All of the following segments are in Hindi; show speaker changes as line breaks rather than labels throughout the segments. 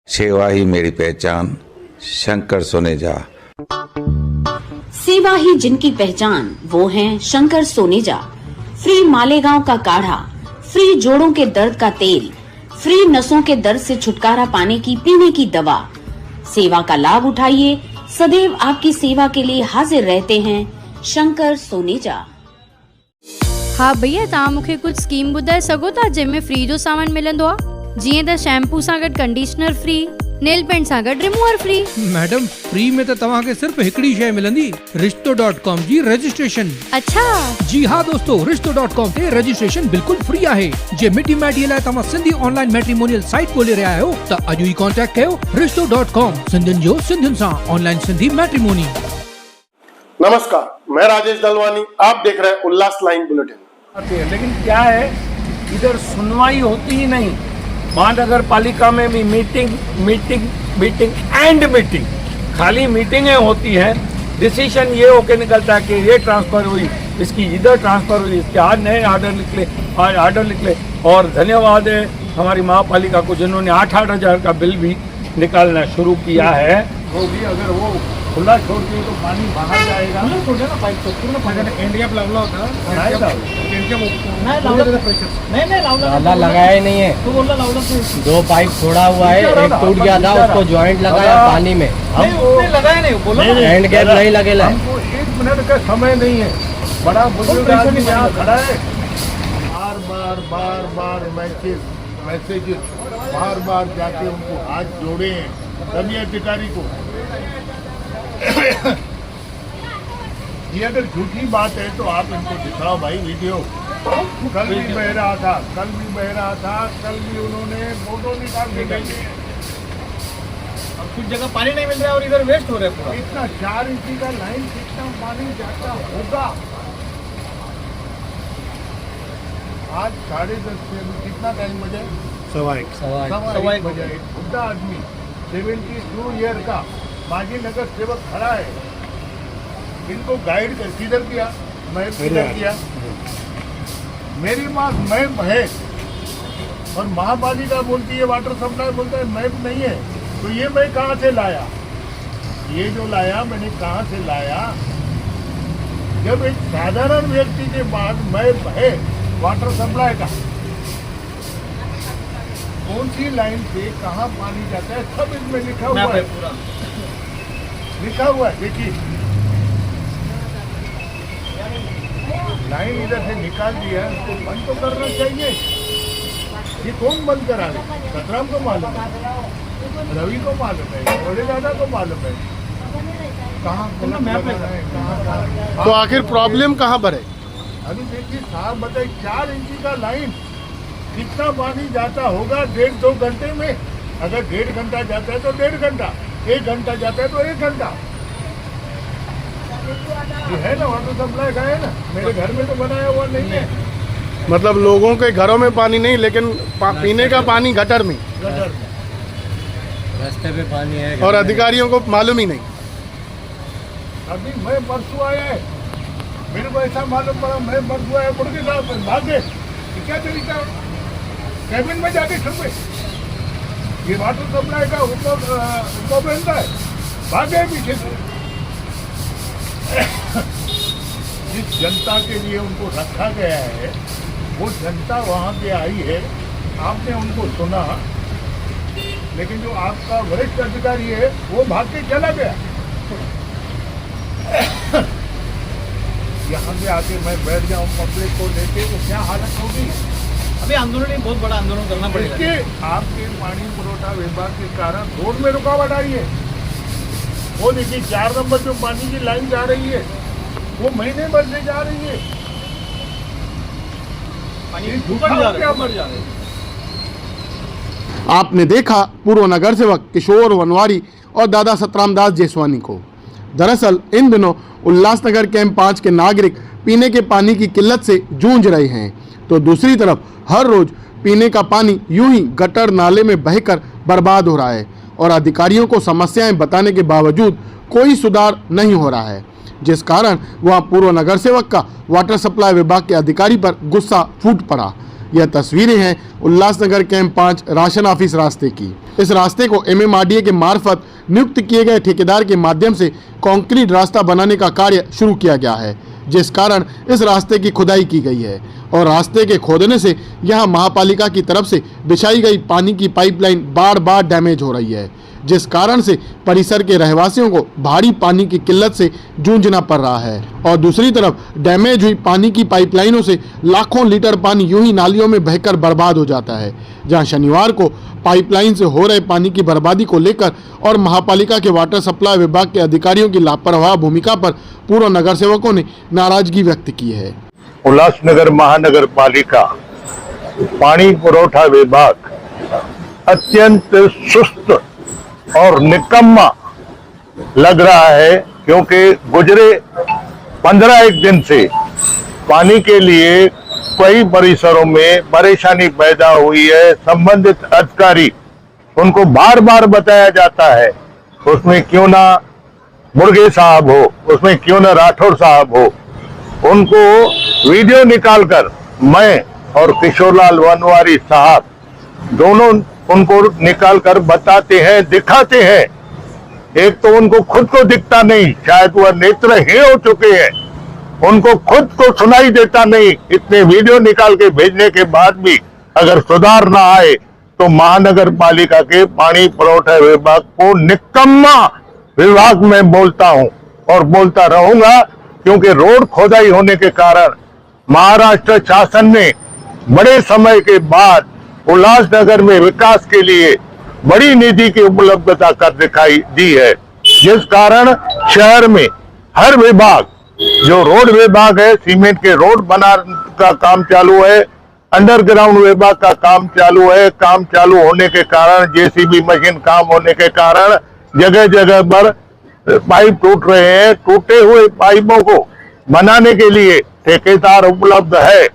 सेवा ही मेरी पहचान, शंकर सोनेजा।
सेवा ही जिनकी पहचान, वो हैं शंकर सोनेजा। फ्री मालेगांव का काढ़ा, फ्री जोड़ों के दर्द का तेल, फ्री नसों के दर्द से छुटकारा पाने की पीने की दवा। सेवा का लाभ उठाइए, सदैव आपकी सेवा के लिए हाजिर रहते हैं शंकर सोनेजा।
हाँ भैया, तव्हां मूंखे कुछ स्कीम ॿुधाए सघो था जंहिंमें फ्री जो सामान मिलंदो आहे? जीअं त शैम्पू सां गॾु कंडीशनर फ्री, नेल पेंट सां गॾु रिमूवर फ्री।
मैडम, फ्री में तो तव्हांखे सिर्फ हिकड़ी शय मिलंदी, रिश्तो.com जी रजिस्ट्रेशन।
अच्छा
जी हाँ दोस्तों, रिश्तो.com ते रजिस्ट्रेशन बिल्कुल फ्री आहे। जे मिटी माइटीअ लाइ तव्हां सिंधी ऑनलाइन मैट्रिमोनियल साइट ॻोल्हे रहिया आहियो त अॼु ई कॉन्टेक्ट कयो रिश्तो.com, सिंधियुनि जो सिंधियुनि सां ऑनलाइन सिंधी मैट्रिमोनी।
नमस्कार, मैं राजेश दलवानी, आप देख रहे हैं उल्लास लाइन बुलेटिन।
लेकिन क्या है, इधर सुनवाई होती ही नहीं। महानगर पालिका में भी meeting meeting meeting and meeting, खाली मीटिंगें होती हैं। डिसीजन ये होके निकलता है कि ये ट्रांसफर हुई, इसकी इधर ट्रांसफर हुई, इसके आज नए ऑर्डर निकले। और धन्यवाद है हमारी महापालिका को जिन्होंने 8-8 हज़ार का बिल भी निकालना शुरू किया है। वो भी अगर वो खुला छोड़ दिए तो पानी बाहर जाएगा।
ताला लगाया ही नहीं है, 2 पाइप छोड़ा हुआ है, एक टूट गया था, उसको जॉइंट लगाया पानी में। हैंड गैप नहीं लगेला।
हमको 1 मिनट का समय नहीं है। बड़ा बुजुर्ग आदमी यहाँ खड़ा है। बार मैसेज बार जाके उनको हाथ जोड़े हैं सभी अधिकारी को। ये अगर झूठी बात है तो आप इनको दिखाओ भाई वीडियो। कल भी बह रहा था, कल भी उन्होंने फोटो निकाल के भेजे। अब कुछ जगह पानी नहीं मिल रहा है और इधर वेस्ट हो रहा है पूरा। इतना 4 इंची का लाइन कितना पानी जाता होगा? आज 10:30 से कितना टाइम बजे? 1:15 बजे। बुढ़ा आदमी 72 ईयर का माजी नगर सेवक खड़ा है, इनको गाइड कर किधर किया? मैं किधर किया? मेरी माँ मैप है और महापालिका बोलती है, वाटर सप्लाई बोलता है मैप नहीं है। तो ये मैं कहाँ से लाया? ये जो लाया मैंने कहाँ से लाया? जब एक साधारण व्यक्ति के पास मैप है वाटर सप्लाई का, कौन सी लाइन से कहाँ पानी जाता है सब इसमें लिखा हुआ है, पूरा लिखा हुआ है। देखिए, लाइन इधर से निकाल दिया, उसको बंद तो करना चाहिए। ये कौन बंद करा ले? सतराम को मालूम है, रवि को मालूम है, बड़े दादा को मालूम है। कहाँ
तो आखिर प्रॉब्लम कहाँ पर है?
अभी देखिए साहब, बताइए 4 इंची का लाइन कितना पानी जाता होगा 1.5-2 घंटे में? अगर 1.5 घंटा जाता है तो 1.5 घंटा, 1 घंटा जाता है तो 1 घंटा। ये है ना वाटर सप्लाई का, है ना? मेरे घर में तो बनाया हुआ नहीं है।
मतलब लोगों के घरों में पानी नहीं, लेकिन पीने का पानी गटर में,
रास्ते पे पानी है
और अधिकारियों को मालूम ही नहीं।
अभी मैं परसों आया है, मेरे को ऐसा मालूम पड़ा, मैं परसों आया, मुर्गी साहब भागे। क्या तरीका? कैबिन में जाके छुपे, ये वाटर सप्लाई का उपभोक्ता है, भागे पीछे से। जिस जनता के लिए उनको रखा गया है, वो जनता वहाँ पे आई है, आपने उनको सुना, लेकिन जो आपका वरिष्ठ अधिकारी है वो भाग के चला गया। यहाँ पे आके मैं बैठ जाऊँ पब्लिक को लेके, तो क्या हालत होगी?
अभी आंदोलन ही बहुत बड़ा आंदोलन करना पड़ेगा।
इसके आपके पानी पुरवठा विभाग के कारण रोड में रुकावट आ रही है। वो देखिए 4 नंबर जो पानी की लाइन जा रही है, वो महीने भर से जा रही है।
आपने देखा पूर्व नगर सेवक किशोर वनवारी और दादा सतराम दास जेसवानी को। दरअसल इन दिनों उल्लासनगर कैंप 5 के नागरिक पीने के पानी की किल्लत से जूझ रहे हैं, तो दूसरी तरफ हर रोज पीने का पानी यूं ही गटर नाले में बहकर बर्बाद हो रहा है और अधिकारियों को समस्याएं बताने के बावजूद कोई सुधार नहीं हो रहा है, जिस कारण वहां पूर्व नगर सेवक का वाटर सप्लाई विभाग के अधिकारी पर गुस्सा फूट पड़ा। यह तस्वीरें हैं उल्लासनगर कैंप 5 राशन ऑफिस रास्ते की। इस रास्ते को MMRDA के मार्फत नियुक्त किए गए ठेकेदार के माध्यम से कंक्रीट रास्ता बनाने का कार्य शुरू किया गया है, जिस कारण इस रास्ते की खुदाई की गई है और रास्ते के खोदने से यहां महापालिका की तरफ से बिछाई गई पानी की पाइपलाइन बार बार डैमेज हो रही है, जिस कारण से परिसर के रहवासियों को भारी पानी की किल्लत से जूझना पड़ रहा है। और दूसरी तरफ डैमेज हुई पानी की पाइपलाइनों से लाखों लीटर पानी यूं ही नालियों में बहकर बर्बाद हो जाता है, जहां शनिवार को पाइपलाइन से हो रहे पानी की बर्बादी को लेकर और महापालिका के वाटर सप्लाई विभाग के अधिकारियों की लापरवाह भूमिका पर पूर्व नगर सेवकों ने नाराजगी व्यक्त की है।
उल्लासनगर महानगर पालिका पानी पुरवठा विभाग अत्यंत सुस्त और निकम्मा लग रहा है, क्योंकि गुजरे 15 दिन से पानी के लिए कई परिसरों में परेशानी पैदा हुई है। संबंधित अधिकारी उनको बार बार बताया जाता है, उसमें क्यों ना मुर्गे साहब हो, उसमें क्यों ना राठौर साहब हो, उनको वीडियो निकालकर मैं और किशोरलाल वनवारी साहब दोनों उनको निकालकर बताते हैं, दिखाते हैं। एक तो उनको खुद को दिखता नहीं, शायद वह नेत्रहीन हो चुके हैं, उनको खुद को सुनाई देता नहीं। इतने वीडियो निकाल के भेजने के बाद भी अगर सुधार ना आए तो महानगर पालिका के पानी पुरवठा विभाग को निकम्मा विभाग में बोलता हूं और बोलता रहूंगा, क्योंकि रोड खोदाई होने के कारण महाराष्ट्र शासन ने बड़े समय के बाद उल्लासनगर में विकास के लिए बड़ी निधि की उपलब्धता कर दिखाई दी है, जिस कारण शहर में हर विभाग, जो रोड विभाग है सीमेंट के रोड बना का काम चालू है, अंडरग्राउंड विभाग का काम चालू है। काम चालू होने के कारण JCB मशीन काम होने के कारण जगह जगह पर पाइप टूट रहे हैं। टूटे हुए पाइपों को बनाने के लिए ठेकेदार उपलब्ध है,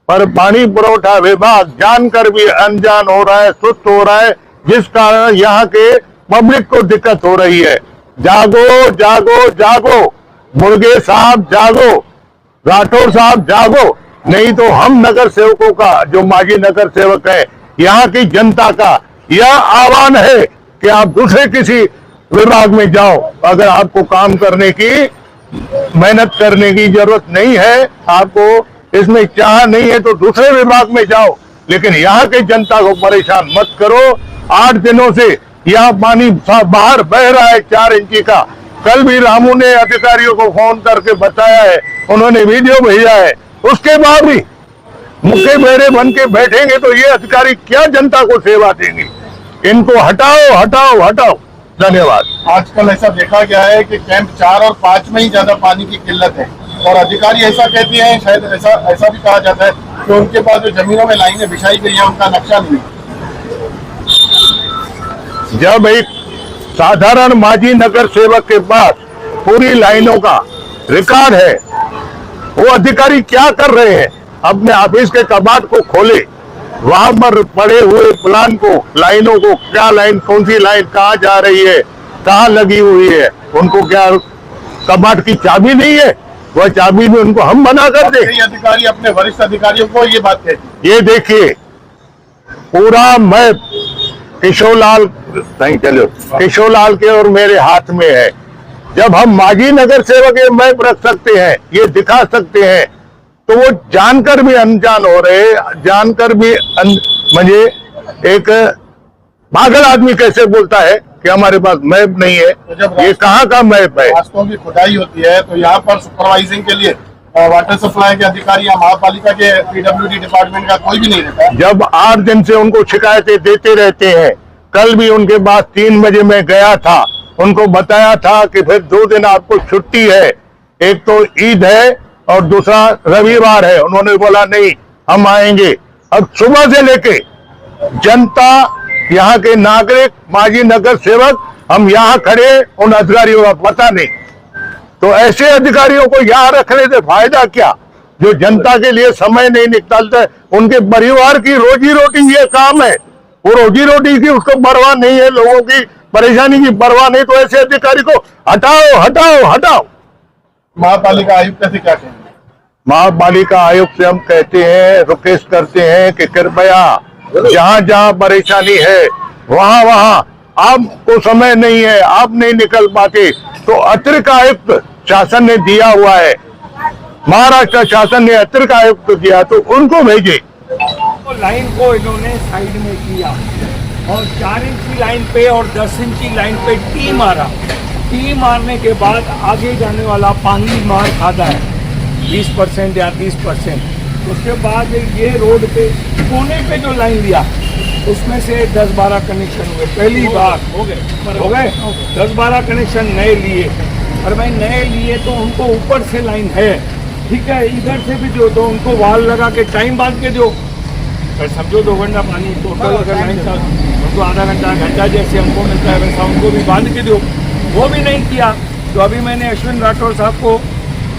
पर पानी पुरवठा विभाग जानकर भी अनजान हो रहा है, सुस्त हो रहा है, जिस कारण यहाँ के पब्लिक को दिक्कत हो रही है। जागो जागो जागो, मुर्गे साहब जागो, राठौर साहब जागो, नहीं तो हम नगर सेवकों का, जो माजी नगर सेवक है, यहाँ की जनता का यह आह्वान है कि आप दूसरे किसी विभाग में जाओ। अगर आपको काम करने की, मेहनत करने की जरूरत नहीं है, आपको इसमें चाह नहीं है, तो दूसरे विभाग में जाओ, लेकिन यहाँ के जनता को परेशान मत करो। 8 दिनों से यहाँ पानी बाहर बह रहा है 4 इंची का। कल भी रामू ने अधिकारियों को फोन करके बताया है, उन्होंने वीडियो भेजा है, उसके बाद भी मुख्य बेरे बन के बैठेंगे तो ये अधिकारी क्या जनता को सेवा देंगे? इनको हटाओ हटाओ हटाओ। धन्यवाद।
आजकल ऐसा देखा गया है कि कैंप 4 और 5 में ही ज्यादा पानी की किल्लत है, और अधिकारी ऐसा कहते हैं, शायद ऐसा भी कहा जाता है कि उनके पास जो जमीनों में लाइनें बिछाई गई हैं उनका नक्शा नहीं।
जब एक साधारण माजी नगर सेवक के पास पूरी लाइनों का रिकॉर्ड है, वो अधिकारी क्या कर रहे हैं? अपने ऑफिस के कबाड़ को खोले, वहां पर पड़े हुए प्लान को, लाइनों को, क्या लाइन, कौन सी लाइन कहाँ जा रही है, कहाँ लगी हुई है, उनको क्या कबाड़ की चाबी नहीं है? वह चाबी में उनको हम बना कर दे।
अधिकारी अपने वरिष्ठ अधिकारियों को ये बात कहते हैं।
ये देखिए पूरा मैप किशोरलाल के और मेरे हाथ में है। जब हम माजी नगर सेवक ये मैप रख सकते हैं, ये दिखा सकते हैं, तो वो जानकर भी अनजान हो रहे, जानकर भी मुझे एक पागल आदमी कैसे बोलता है कि हमारे पास मैप नहीं है? तो ये कहाँ का मैप है?
रास्तों की खुदाई होती है तो यहाँ पर सुपरवाइजिंग के लिए वाटर सप्लाई के अधिकारी या महापालिका के PWD डिपार्टमेंट का कोई भी नहीं रहता है।
जब 8 दिन से उनको शिकायतें देते रहते हैं, कल भी उनके पास 3 बजे मैं गया था, उनको बताया था कि फिर 2 दिन आपको छुट्टी है, एक तो ईद है और दूसरा रविवार है। उन्होंने बोला नहीं हम आएंगे। अब सुबह से लेके जनता, यहाँ के नागरिक, माजी नगर सेवक, हम यहाँ खड़े, उन अधिकारियों का पता नहीं। तो ऐसे अधिकारियों को यहाँ रखने से फायदा क्या, जो जनता के लिए समय नहीं निकालते? उनके परिवार की रोजी रोटी ये काम है, वो रोजी रोटी की उसको परवाह नहीं है, लोगों की परेशानी की परवाह नहीं, तो ऐसे अधिकारी को हटाओ हटाओ हटाओ।
महापालिका आयुक्त से क्या कहेंगे?
महापालिका आयुक्त से हम कहते हैं, रिक्वेस्ट करते हैं कि कृपया जहां जहां परेशानी है वहां वहां आपको समय नहीं है, आप नहीं निकल पाते, तो अतिरिक्त आयुक्त शासन ने दिया हुआ है, महाराष्ट्र शासन ने अतिरिक्त आयुक्त दिया, तो उनको भेजे।
तो लाइन को इन्होंने साइड में किया और 4 इंच की लाइन पे और 10 इंच की लाइन पे टी मारा। टी मारने के बाद आगे जाने वाला पानी मार खाता है 20% या 30%। उसके बाद ये रोड पे कोने पे जो लाइन लिया उसमें से 10-12 कनेक्शन हुए, पहली बार हो गए 10-12 कनेक्शन नए लिए। और भाई नए लिए तो उनको ऊपर से लाइन है, ठीक है, इधर से भी जो दो उनको वाल लगा के टाइम बांध के दो, पर समझो 2 घंटा पानी टोटल अगर लाइन का उनको आधा घंटा जैसे हमको मिलता है वैसा उनको भी बांध के दो, वो भी नहीं किया। तो अभी मैंने अश्विन राठौर साहब को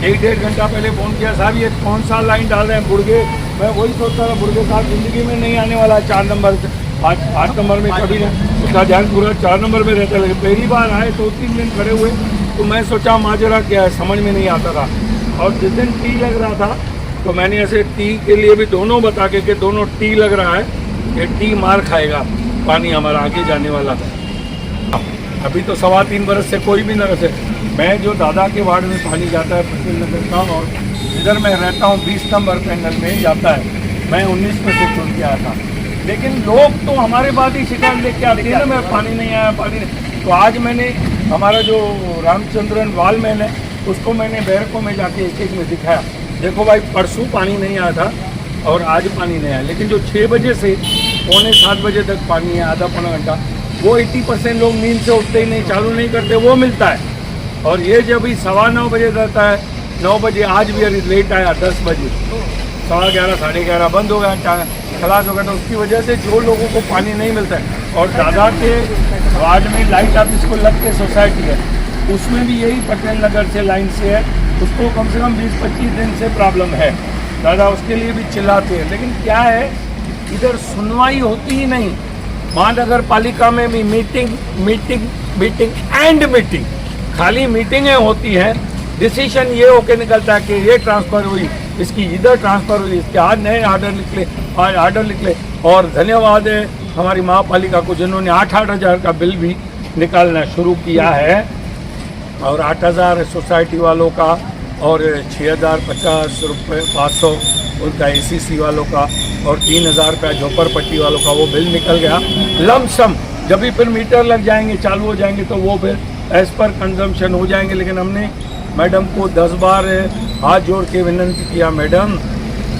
1-1.5 घंटा पहले फ़ोन किया, साहब ये कौन सा लाइन डाल रहे हैं बुर्गे। मैं वही सोचता था बुर्गे साहब ज़िंदगी में नहीं आने वाला 4 नंबर से 8 नंबर में कभी नहीं, उसका ध्यान पूरा 4 नंबर में रहता है। लेकिन पहली बार आए 2-3 दिन खड़े हुए तो मैं सोचा माजरा क्या है, समझ में नहीं आता था। और जिस दिन टी लग रहा था तो मैंने ऐसे टी के लिए भी दोनों बता के कि दोनों टी लग रहा है, ये टी मार खाएगा पानी हमारा आगे जाने वाला। अभी तो 3.25 बरस से कोई भी न रसे। मैं जो दादा के वार्ड में पानी जाता है पटेल नगर का, और इधर मैं रहता हूँ 20 नंबर पैनल में जाता है, मैं 19 में से चुन के आया था। लेकिन लोग तो हमारे बाद ही शिकायत लेके आते हैं ना, मैं पानी नहीं आया, पानी नहीं। तो आज मैंने हमारा जो रामचंद्रन वालमैन है उसको मैंने बैरकों में जाके एक में दिखाया, देखो भाई परसों पानी नहीं आया था और आज पानी नहीं आया, लेकिन जो 6 बजे से 6:45 बजे तक पानी है, आधा पौना घंटा, वो 80% लोग नींद से उठते ही नहीं, चालू नहीं करते, वो मिलता है। और ये जब ही 9:15 बजे रहता है, 9 बजे आज भी अभी लेट आया 10 बजे, 11:15 11:30 बंद हो गया, खलास हो गया। तो उसकी वजह से जो लोगों को पानी नहीं मिलता है, और दादा के वार्ड में लाइट ऑफिस को लग के सोसाइटी है, उसमें भी यही पटेल नगर से लाइन से है, उसको कम से कम 20-25 दिन से प्रॉब्लम है। दादा उसके लिए भी चिल्लाते हैं, लेकिन क्या है इधर सुनवाई होती ही नहीं। महानगर पालिका में भी मीटिंग एंड खाली मीटिंगें होती हैं, डिसीजन ये होके निकलता है कि ये ट्रांसफ़र हुई, इसकी इधर ट्रांसफ़र हुई, इसके आज नए आर्डर निकले। और धन्यवाद है हमारी महापालिका को जिन्होंने 8-8 हज़ार का बिल भी निकालना शुरू किया है, और 8,000 सोसाइटी वालों का और 6,050 रुपये 500 उनका ACC वालों का, और 3,000 रुपया झोपड़पट्टी वालों का वो बिल निकल गया लमसम। जब भी फिर मीटर लग जाएंगे, चालू हो जाएंगे, तो वो फिर एज पर कंजम्पशन हो जाएंगे। लेकिन हमने मैडम को 10 बार हाथ जोड़ के विनती किया, मैडम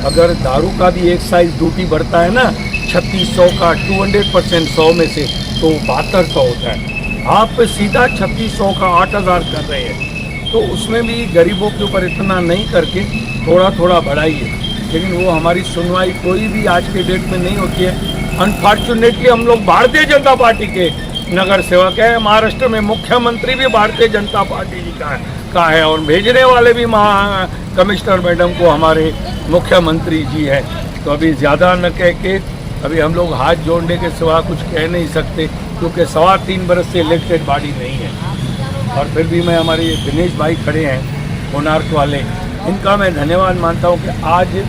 अगर दारू का भी एक्साइज ड्यूटी बढ़ता है ना 3600 का 200% 100 में से, तो 7200 होता है। आप सीधा 3600 का 8,000 कर रहे हैं, तो उसमें भी गरीबों के ऊपर इतना नहीं करके थोड़ा थोड़ा बढ़ाइए। लेकिन वो हमारी सुनवाई कोई भी आज के डेट में नहीं होती है। अनफॉर्चुनेटली हम लोग भारतीय जनता पार्टी के नगर सेवक है, महाराष्ट्र में मुख्यमंत्री भी भारतीय जनता पार्टी जी का है, और भेजने वाले भी कमिश्नर मैडम को हमारे मुख्यमंत्री जी हैं। तो अभी ज़्यादा न कह के अभी हम लोग हाथ जोड़ने के सिवा कुछ कह नहीं सकते, क्योंकि 3.25 बरस से इलेक्टेड बॉडी नहीं है। और फिर भी मैं हमारे दिनेश भाई खड़े हैं कोणार्क वाले, इनका मैं धन्यवाद मानता हूँ कि आज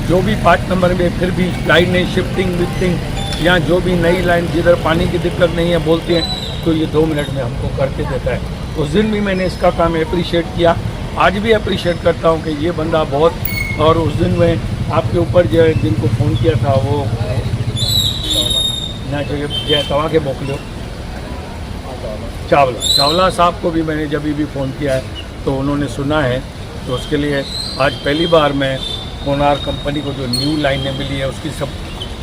जो भी 5 नंबर में फिर भी लाइनें शिफ्टिंग या जो भी नई लाइन जिधर पानी की दिक्कत नहीं है बोलते हैं, तो ये 2 मिनट में हमको करके देता है। उस दिन भी मैंने इसका काम अप्रिशिएट किया, आज भी अप्रिशिएट करता हूँ कि ये बंदा बहुत। और उस दिन मैं आपके ऊपर जो जिनको फ़ोन किया था वो ना जो तवा के मोकलो चावला साहब को भी मैंने जब भी फ़ोन किया है तो उन्होंने सुना है, तो उसके लिए आज पहली बार मैं कोणार्क कंपनी को जो न्यू लाइनें मिली है उसकी सब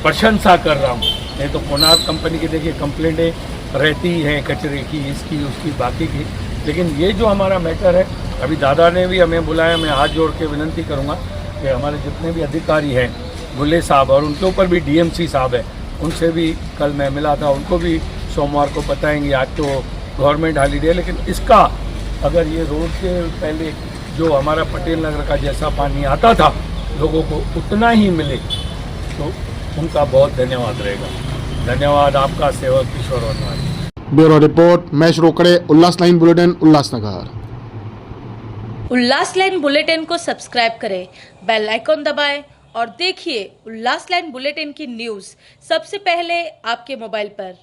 प्रशंसा कर रहा हूँ। नहीं तो कोणार्क कंपनी की देखिए कंप्लेंटें रहती हैं कचरे की, इसकी उसकी बाकी की, लेकिन ये जो हमारा मैटर है, अभी दादा ने भी हमें बुलाया, मैं हाथ जोड़ के विनती करूँगा कि हमारे जितने भी अधिकारी हैं, बुल्ले साहब और उनके ऊपर भी DMC साहब है, उनसे भी कल मैं मिला था, उनको भी सोमवार को बताएंगे। आज तो गवर्नमेंट हॉलीडे है, लेकिन इसका अगर ये रोड के पहले जो हमारा पटेल नगर का जैसा पानी आता था लोगों को उतना ही मिले, तो उनका बहुत धन्यवाद रहेगा। धन्यवाद आपका सेवक किशोर वनवारी।
ब्यूरो रिपोर्ट महेश रोकड़े, उल्लास लाइन बुलेटिन, उल्लासनगर।
उल्लास लाइन बुलेटिन को सब्सक्राइब करें, बेल आइकॉन दबाएं और देखिए उल्लास लाइन बुलेटिन की न्यूज़ सबसे पहले आपके मोबाइल पर।